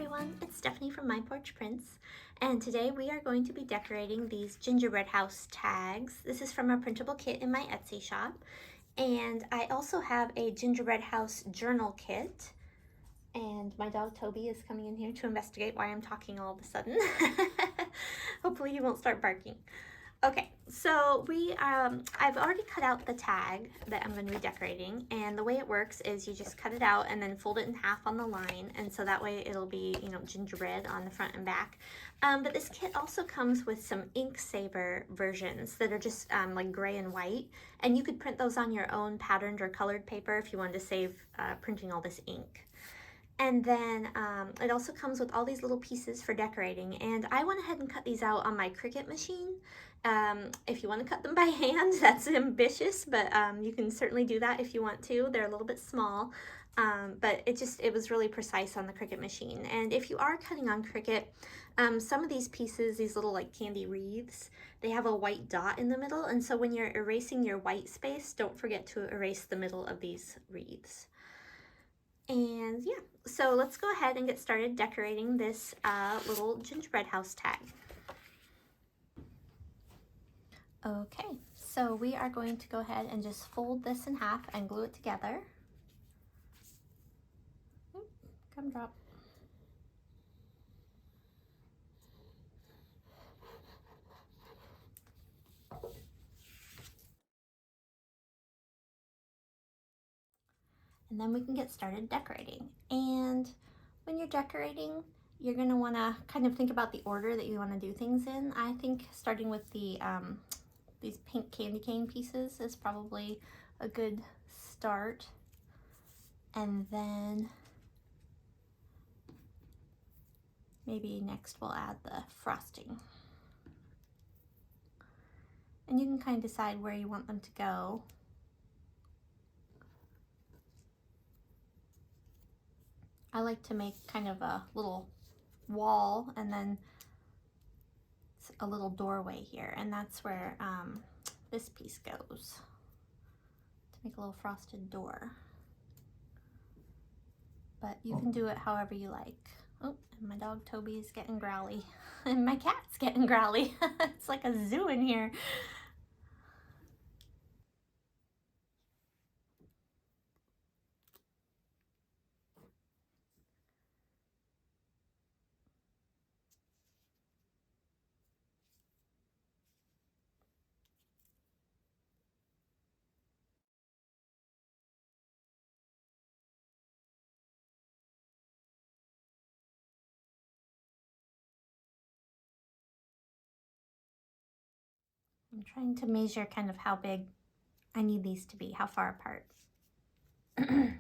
everyone, it's Stephanie from My Porch Prints, and today we are going to be decorating these gingerbread house tags. This is from a printable kit in my Etsy shop, and I also have a gingerbread house journal kit, and my dog Toby is coming in here to investigate why I'm talking all of a sudden. Hopefully he won't start barking. Okay, so I've already cut out the tag that I'm going to be decorating, and the way it works is you just cut it out and then fold it in half on the line, and so that way it'll be, gingerbread on the front and back. But this kit also comes with some ink saver versions that are just like gray and white, and you could print those on your own patterned or colored paper if you wanted to save printing all this ink. And then it also comes with all these little pieces for decorating, and I went ahead and cut these out on my CRICUT machine. If you want to cut them by hand, that's ambitious, but you can certainly do that if you want to. They're a little bit small, but it was really precise on the CRICUT machine. And if you are cutting on CRICUT, some of these pieces, these little like candy wreaths, they have a white dot in the middle, and so when you're erasing your white space, don't forget to erase the middle of these wreaths. And yeah, so let's go ahead and get started decorating this little gingerbread house tag. Okay, so we are going to go ahead and just fold this in half and glue it together. Oop, come drop. And then we can get started decorating. And when you're decorating, you're going to want to kind of think about the order that you want to do things in. I think starting with the these pink candy cane pieces is probably a good start. And then maybe next we'll add the frosting. And you can kind of decide where you want them to go. I like to make kind of a little wall and then a little doorway here, and that's where this piece goes, to make a little frosted door. But you can do it however you like. Oh, and my dog Toby is getting growly, and my cat's getting growly. It's like a zoo in here. I'm trying to measure kind of how big I need these to be, how far apart. I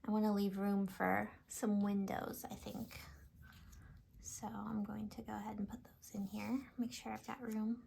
want to leave room for some windows, I think. So I'm going to go ahead and put those in here, make sure I've got room.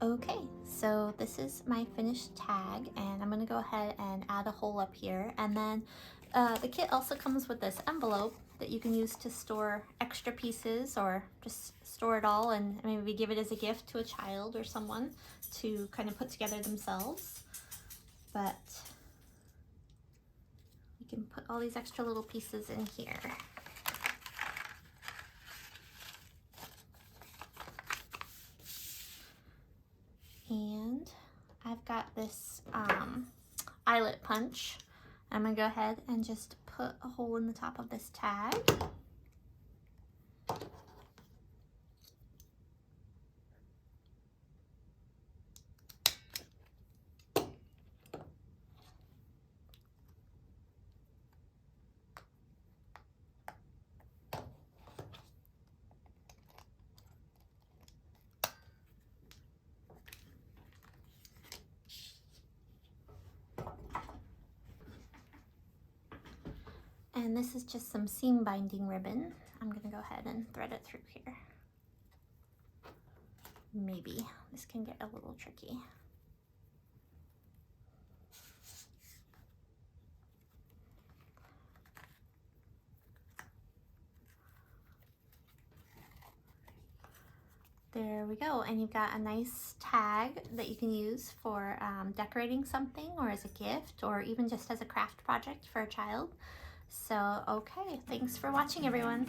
Okay, so this is my finished tag, and I'm gonna go ahead and add a hole up here. And then the kit also comes with this envelope that you can use to store extra pieces, or just store it all and maybe give it as a gift to a child or someone to kind of put together themselves. But you can put all these extra little pieces in here. And I've got this eyelet punch. I'm gonna go ahead and just put a hole in the top of this tag. And this is just some seam binding ribbon. I'm gonna go ahead and thread it through here. Maybe this can get a little tricky. There we go, and you've got a nice tag that you can use for decorating something, or as a gift, or even just as a craft project for a child. So, okay, thanks for watching, everyone.